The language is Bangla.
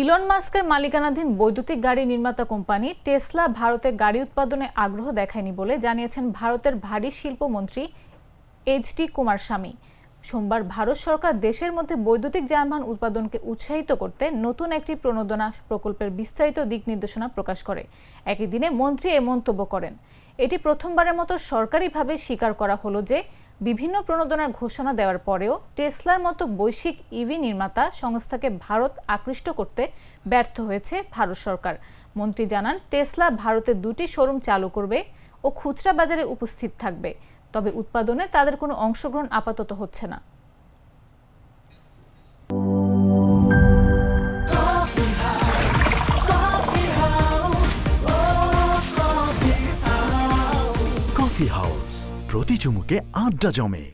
ইলন মাস্কের মালিকানাধীন বৈদ্যুতিক গাড়ি নির্মাতা কোম্পানি টেসলা ভারতে গাড়ি উৎপাদনে আগ্রহ দেখায়নি বলে জানিয়েছেন ভারতের ভারী শিল্প মন্ত্রী এইচ.ডি. কুমারস্বামী। সোমবার ভারত সরকার দেশের মধ্যে বৈদ্যুতিক যানবাহন উৎপাদনকে উৎসাহিত করতে নতুন একটি প্রণোদনা প্রকল্পের বিস্তারিত দিক নির্দেশনা প্রকাশ করে। একই দিনে মন্ত্রী এ মন্তব্য করেন। এটি প্রথমবারের মতো সরকারিভাবে স্বীকার করা হলো যে বিভিন্ন প্রণোদনার ঘোষণা দেওয়ার পরেও টেসলার মতো বৈশ্বিক ইভি নির্মাতা সংস্থাকে ভারত আকৃষ্ট করতে ব্যর্থ হয়েছে ভারত সরকার। মন্ত্রী জানান, টেসলা ভারতে 2টি শোরুম চালু করবে ও খুচরা বাজারে উপস্থিত থাকবে, তবে উৎপাদনে তাদের কোনো অংশগ্রহণ আপাতত হচ্ছে না। কফি হাউস, প্রতি চুমুকে আড্ডা জমে।